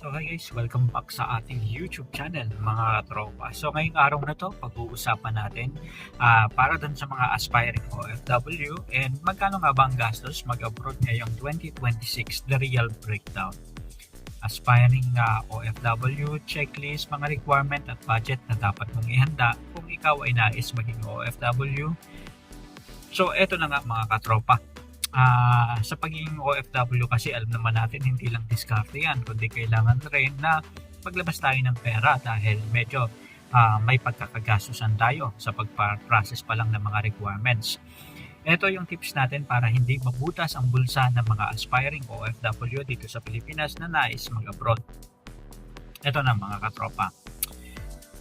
So hi guys, welcome back sa ating YouTube channel mga tropa. So ngayong araw na to, pag-uusapan natin para dun sa mga aspiring OFW and magkano nga ba ang gastos mag-abroad ngayong 2026, the real breakdown. Aspiring OFW, checklist, mga requirement at budget na dapat mong ihanda kung ikaw ay nais maging OFW. So eto na nga mga katropa. Sa pagiging OFW kasi alam naman natin hindi lang diskarte yan kundi kailangan rin na maglabas tayo ng pera dahil medyo may pagkakagastusan tayo sa pagpa-process pa lang ng mga requirements. Ito yung tips natin para hindi mabutas ang bulsa ng mga aspiring OFW dito sa Pilipinas na nais mag-abroad. Ito na mga katropa.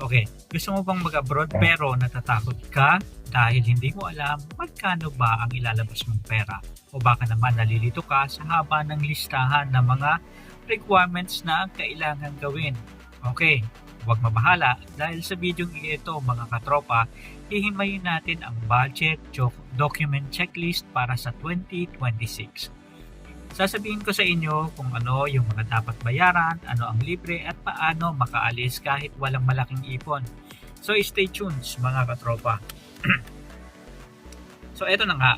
Okay, gusto mo bang mag-abroad pero natatakot ka dahil hindi mo alam magkano ba ang ilalabas mong pera? O baka naman nalilito ka sa haba ng listahan ng mga requirements na kailangan gawin. Okay, huwag mabahala dahil sa video ito mga katropa, hihimayin natin ang budget document checklist para sa 2026. Sasabihin ko sa inyo kung ano yung mga dapat bayaran, ano ang libre at paano makaalis kahit walang malaking ipon. So stay tuned mga katropa. So eto na nga.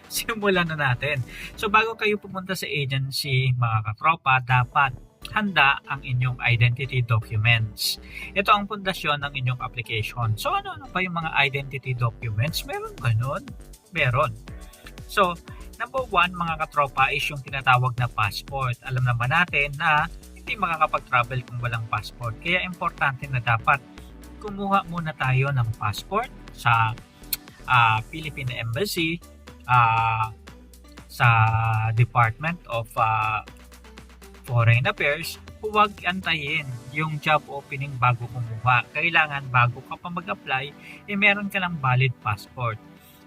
Simulan na natin. So bago kayo pumunta sa agency mga katropa, dapat handa ang inyong identity documents. Ito ang pundasyon ng inyong application. So ano pa yung mga identity documents? Meron ba nun? Meron. So number 1 mga katropa is yung tinatawag na passport. Alam naman natin na hindi makakapag-travel kung walang passport. Kaya importante na dapat kumuha muna tayo ng passport sa Philippine Embassy, sa Department of Foreign Affairs. Huwag antayin yung job opening bago kumuha. Kailangan bago ka pa mag-apply, meron ka ng valid passport.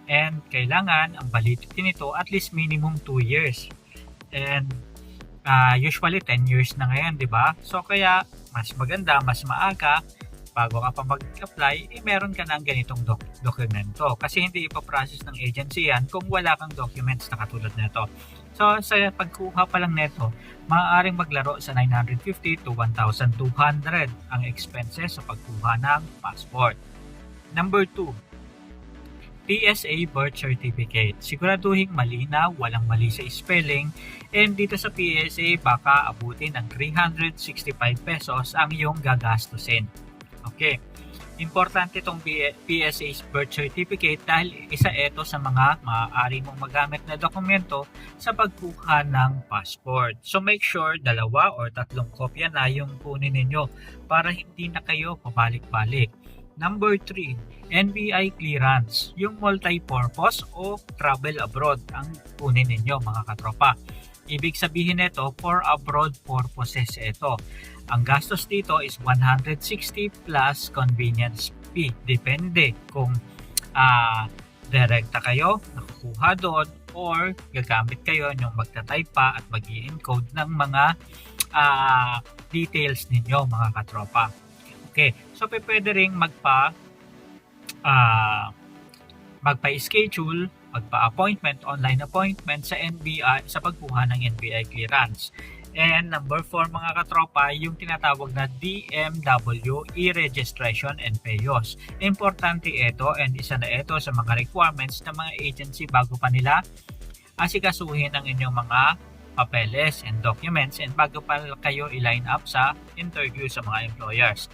And kailangan ang validity nito at least minimum 2 years. And usually 10 years na ngayon, di ba? So kaya mas maganda, mas maaga bago ka pa mag-apply, meron ka ng ganitong dokumento. Kasi hindi ipaprocess ng agency yan kung wala kang documents na katulad nito. So sa pagkuha pa lang nito, maaaring maglaro sa 950 to 1,200 ang expenses sa pagkuha ng passport. Number 2, PSA birth certificate. Siguraduhin malinaw, walang mali sa spelling, and dito sa PSA baka abutin ng 365 pesos ang iyong gagastusin. Okay, importante itong PSA birth certificate dahil isa ito sa mga maaari mong magamit na dokumento sa pagkuha ng passport. So make sure 2 or 3 kopya na yung kunin ninyo para hindi na kayo pabalik-balik. Number 3, NBI clearance, yung multi-purpose o travel abroad ang kunin ninyo mga katropa. Ibig sabihin nito, for abroad purposes ito. Ang gastos dito is 160 plus convenience fee. Depende kung direkta kayo, nakukuha doon, or gagamit kayo yung magta-type pa at mag-i-encode ng mga details ninyo mga katropa. Okay, so pwede ring magpa-schedule, magpa-appointment, online appointment sa NBI sa pagkuha ng NBI clearance. And number 4 mga katropa, yung tinatawag na DMW, e-registration and payos. Importante ito and isa na ito sa mga requirements ng mga agency bago pa nila asikasuhin ang inyong mga papeles and documents and bago pa kayo i-line up sa interview sa mga employers.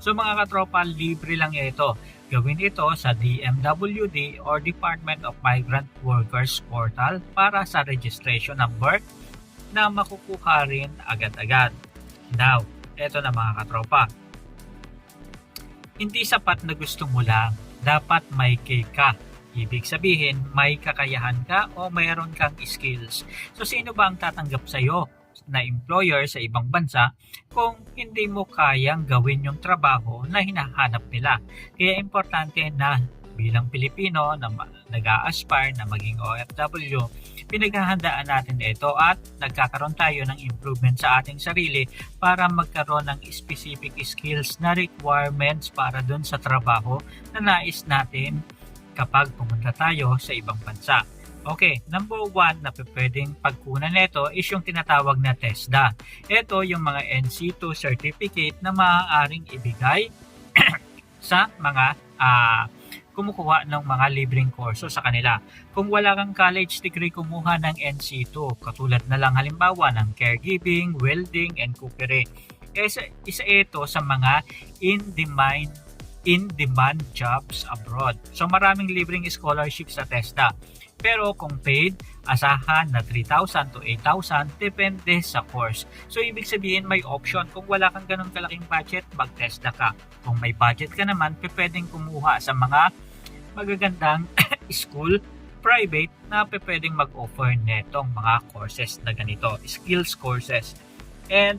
So mga katropa, libre lang ito. Gawin ito sa DMWD or Department of Migrant Workers portal para sa registration number na makukuha rin agad-agad. Now, eto na mga katropa. Hindi sapat na gusto mo lang, dapat may kay ka. Ibig sabihin, may kakayahan ka o mayroon kang skills. So sino ba ang tatanggap sa'yo na employer sa ibang bansa kung hindi mo kayang gawin yung trabaho na hinahanap nila? Kaya importante na bilang Pilipino na nag-a-aspire na maging OFW, pinaghahandaan natin ito at nagkakaroon tayo ng improvement sa ating sarili para magkaroon ng specific skills na requirements para dun sa trabaho na nais natin kapag pumunta tayo sa ibang bansa. Okay, number one na pwedeng pagkunan nito is yung tinatawag na TESDA. Ito yung mga NC2 certificate na maaaring ibigay sa mga kumukuha ng mga libreng kurso sa kanila. Kung wala kang college degree, kumuha ng NC2, katulad na lang halimbawa ng caregiving, welding, and cookery. Isa ito sa mga in-demand jobs abroad. So maraming libreng scholarship sa TESDA. Pero kung paid, asahan na 3,000 to 8,000 depende sa course. So ibig sabihin may option. Kung wala kang ganun kalaking budget, mag-TESDA ka. Kung may budget ka naman, pwedeng kumuha sa mga magagandang school, private, na pwedeng mag-offer netong mga courses na ganito, skills courses. And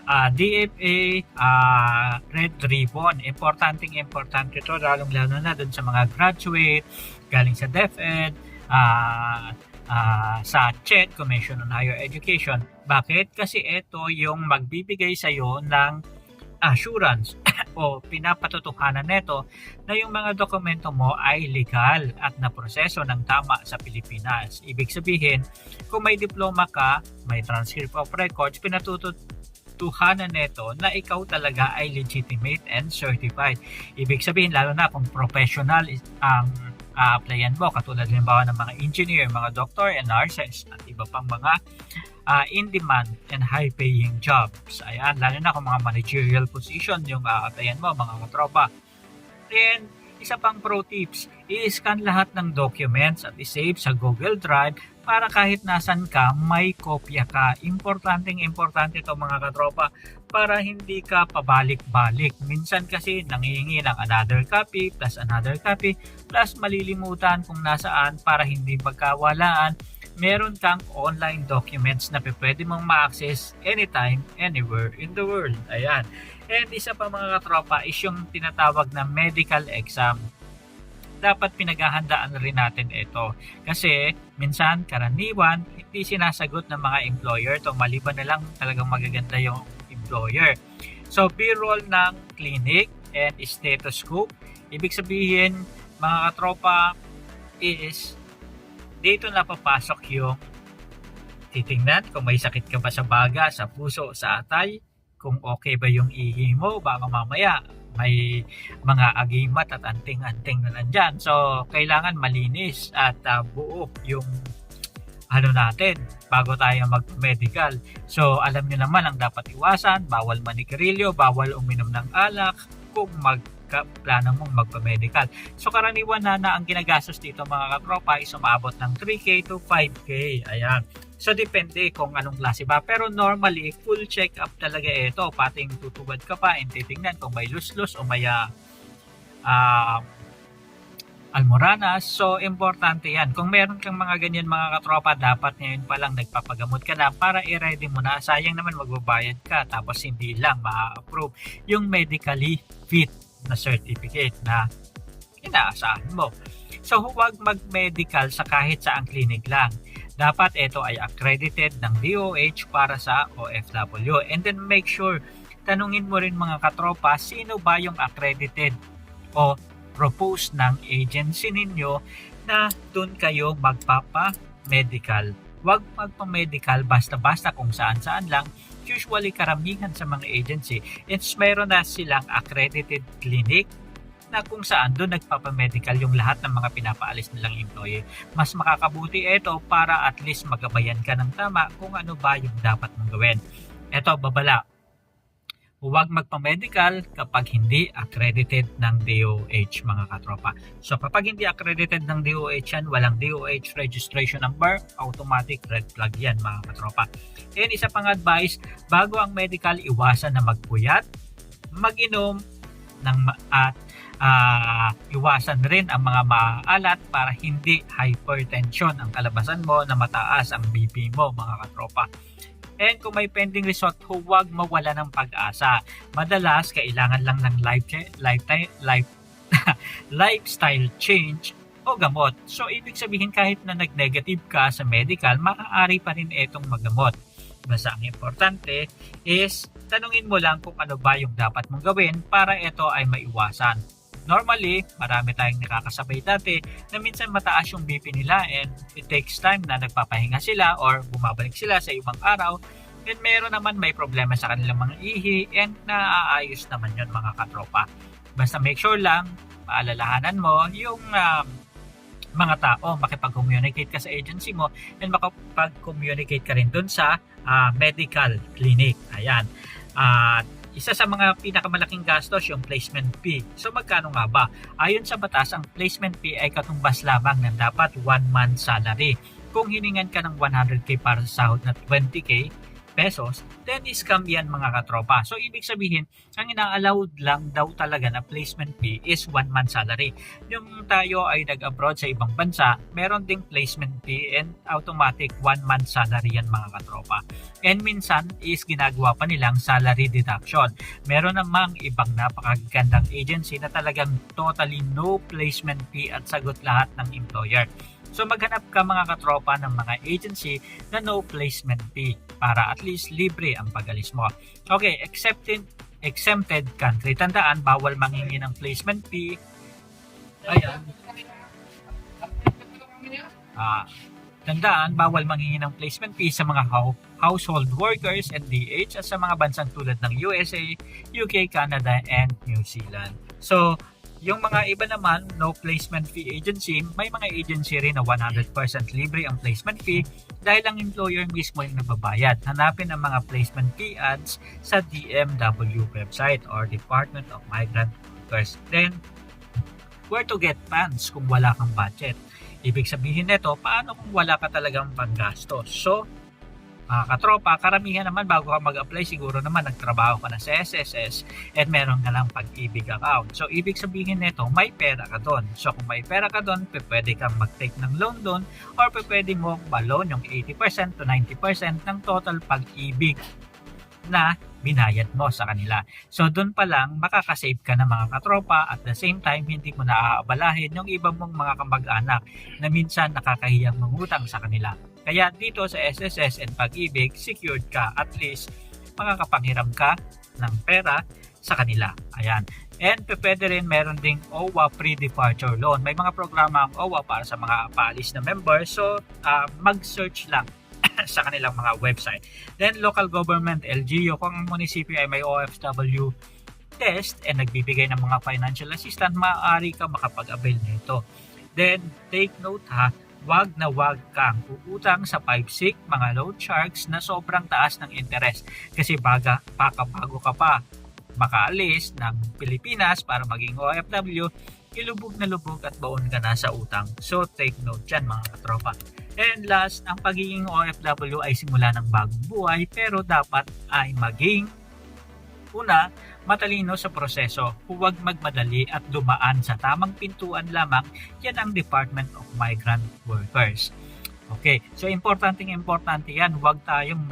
DFA, Red Ribbon, importante ito, lalong-lalo na dun sa mga graduate, galing sa DepEd, sa CHED, Commission on Higher Education. Bakit? Kasi ito yung magbibigay sa'yo ng assurance o pinapatutuhanan nito na yung mga dokumento mo ay legal at naproseso ng tama sa Pilipinas. Ibig sabihin, kung may diploma ka, may transcript of records, pinatutuhanan nito na ikaw talaga ay legitimate and certified. Ibig sabihin, lalo na kung professional ang applyan mo, katulad halimbawa ng mga engineer, mga doctor and nurses at iba pang mga in-demand and high-paying jobs. Ayan, lalo na kung mga managerial position yung applyan mo, mga katropa. Then, isa pang pro tips, i-scan lahat ng documents at i-save sa Google Drive para kahit nasan ka, may kopya ka. Importante ito mga katropa para hindi ka pabalik-balik. Minsan kasi nangihingi ng another copy plus another copy plus malilimutan kung nasaan para hindi magkawalaan. Meron kang online documents na pwede mong ma-access anytime, anywhere in the world. Ayan. And isa pa mga katropa is yung tinatawag na medical exam. Dapat pinaghahandaan rin natin ito. Kasi minsan karaniwan hindi sinasagot ng mga employer to, maliban na lang talagang magaganda yung employer. So B-roll ng clinic and stethoscope. Ibig sabihin mga katropa is dito na papasok yung titingnan kung may sakit ka ba sa baga, sa puso, sa atay, kung okay ba yung ihi mo, baka mamaya may mga agimat at anting-anting na nandyan. So, kailangan malinis at buo yung natin bago tayo mag-medical. So, alam nyo naman ang dapat iwasan, bawal manigarilyo, bawal uminom ng alak kung plano mong magpa-medical. So karaniwan na ang ginagastos dito mga katropa ay umabot ng 3K to 5K. Ayan. So depende kung anong klase ba. Pero normally, full check-up talaga ito. Pating tutubad ka pa and titingnan kung may luslus o may almoranas. So importante yan. Kung meron kang mga ganyan mga katropa, dapat ngayon pa lang nagpapagamot ka na para i-ready mo na. Sayang naman magbabayad ka tapos hindi lang ma-approve yung medically fit na certificate na inaasahan mo. So huwag mag-medical sa kahit saang clinic lang. Dapat ito ay accredited ng DOH para sa OFW. And then make sure, tanungin mo rin mga katropa, sino ba yung accredited o propose ng agency ninyo na dun kayo magpapa-medical. Huwag magpa-medical basta-basta kung saan-saan lang. Usually karamihan sa mga agency, it's meron na silang accredited clinic na kung saan doon nagpapamedical yung lahat ng mga pinapaalis nilang employee. Mas makakabuti ito para at least magabayan ka ng tama kung ano ba yung dapat mong gawin. Ito, babala. Huwag magpa-medical kapag hindi accredited ng DOH mga katropa. So kapag hindi accredited ng DOH yan, walang DOH registration number, automatic red flag yan mga katropa. And isa pang advice, bago ang medical, iwasan na magpuyat, mag-inom at iwasan rin ang mga maalat para hindi hypertension ang kalabasan mo na mataas ang BP mo mga katropa. And kung may pending result, huwag mawala ng pag-asa. Madalas, kailangan lang ng lifestyle change o gamot. So, ibig sabihin kahit na nag-negative ka sa medical, maaari pa rin itong magamot. Basta ang importante is tanungin mo lang kung ano ba yung dapat mong gawin para ito ay maiwasan. Normally, marami tayong nakakasabay dati na minsan mataas yung BP nila and it takes time na nagpapahinga sila or bumabalik sila sa ibang araw. And meron naman may problema sa kanilang mga ihi and naaayos naman yun mga katropa. Basta make sure lang, paalalahanan mo yung mga tao, makipag-communicate ka sa agency mo and makapag-communicate ka rin dun sa medical clinic. Ayan. Isa sa mga pinakamalaking gastos yung placement fee. So magkano nga ba? Ayon sa batas, ang placement fee ay katumbas lamang ng dapat 1 month salary. Kung hiningan ka ng 100k para sa sahod na 20k pesos, then scam yan mga katropa. So ibig sabihin, ang ina-allowed lang daw talaga na placement fee is 1 month salary. Yung tayo ay nag-abroad sa ibang bansa, meron ding placement fee and automatic 1 month salary yan mga katropa. And minsan is ginagawa pa nilang salary deduction. Meron namang ibang napakagandang agency na talagang totally no placement fee at sagot lahat ng employer. So maghanap ka mga katropa ng mga agency na no placement fee para at least libre ang pag-alis mo. Okay, exempted country. Tandaan, bawal manghingi ng placement fee. Ayan. Tandaan, bawal manghingi ng placement fee sa mga household workers and DH at sa mga bansang tulad ng USA, UK, Canada, and New Zealand. So, yung mga iba naman, no placement fee agency, may mga agency rin na 100% libre ang placement fee dahil ang employer mismo yung nagbabayad. Hanapin ang mga placement fee ads sa DMW website or Department of Migrant Workers. Then, where to get funds kung wala kang budget? Ibig sabihin nito, paano kung wala ka talagang panggastos? So, mga katropa, karamihan naman bago ka mag-apply, siguro naman nagtrabaho ka na sa SSS at meron ka lang Pag-ibig account. So, ibig sabihin nito, may pera ka doon. So, kung may pera ka doon, pwede kang mag-take ng loan doon or pwede mo ba-loan yung 80% to 90% ng total Pag-ibig na binayad mo sa kanila. So, doon pa lang, makakasave ka na mga katropa at the same time, hindi mo naaabalahin yung iba mong mga kamag-anak na minsan nakakahiyang mangutang sa kanila. Kaya dito sa SSS and Pag-ibig, secured ka. At least, makakapanghiram ka ng pera sa kanila. Ayan. And pwede rin meron ding OWA pre-departure loan. May mga programa ang OWA para sa mga paalis na members. So, mag-search lang sa kanilang mga website. Then, local government, LGU, kung ang munisipyo ay may OFW test and nagbibigay ng mga financial assistance, maaari ka makapag-avail nito. Then, take note ha, wag na wag kang uutang sa 5-6 mga loan sharks na sobrang taas ng interest. Kasi bago ka pa makaalis ng Pilipinas para maging OFW, ilubog na lubog at baon ka na sa utang. So, take note dyan mga katropa. And last, ang pagiging OFW ay simula ng bagong buhay pero dapat ay maging una, matalino sa proseso, huwag magmadali at dumaan sa tamang pintuan lamang. Yan ang Department of Migrant Workers. Okay, so importante yan, huwag tayong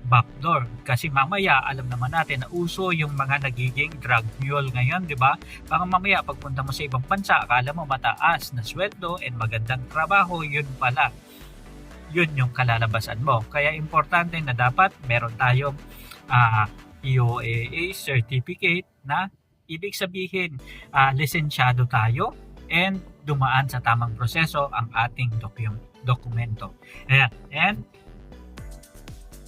backdoor kasi mamaya alam naman natin na uso yung mga nagiging drug mule ngayon, di ba? Baka mamaya pagpunta mo sa ibang bansa, akala mo mataas na sweldo and magandang trabaho, yun pala. Yun yung kalalabasan mo. Kaya importante na dapat meron tayong EOAA certificate na ibig sabihin lisensyado tayo and dumaan sa tamang proseso ang ating dokumento. Ayan. And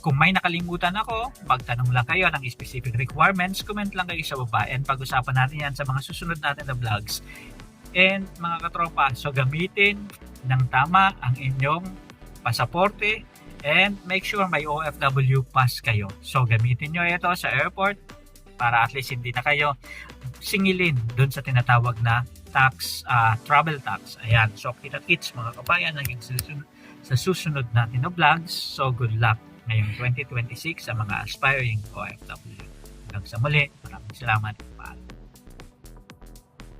kung may nakalimutan ako, magtanong lang kayo ng specific requirements, comment lang kayo sa baba and pag-usapan natin yan sa mga susunod natin na vlogs. And mga katropa, so gamitin ng tama ang inyong pasaporte and make sure may OFW pass kayo. So gamitin nyo ito sa airport para at least hindi na kayo singilin dun sa tinatawag na tax, travel tax. Ayan. So kita-kits mga kabayan naging sa susunod natin na vlogs. So good luck ngayong 2026 sa mga aspiring OFW. Hanggang sa muli, maraming salamat. Paalam.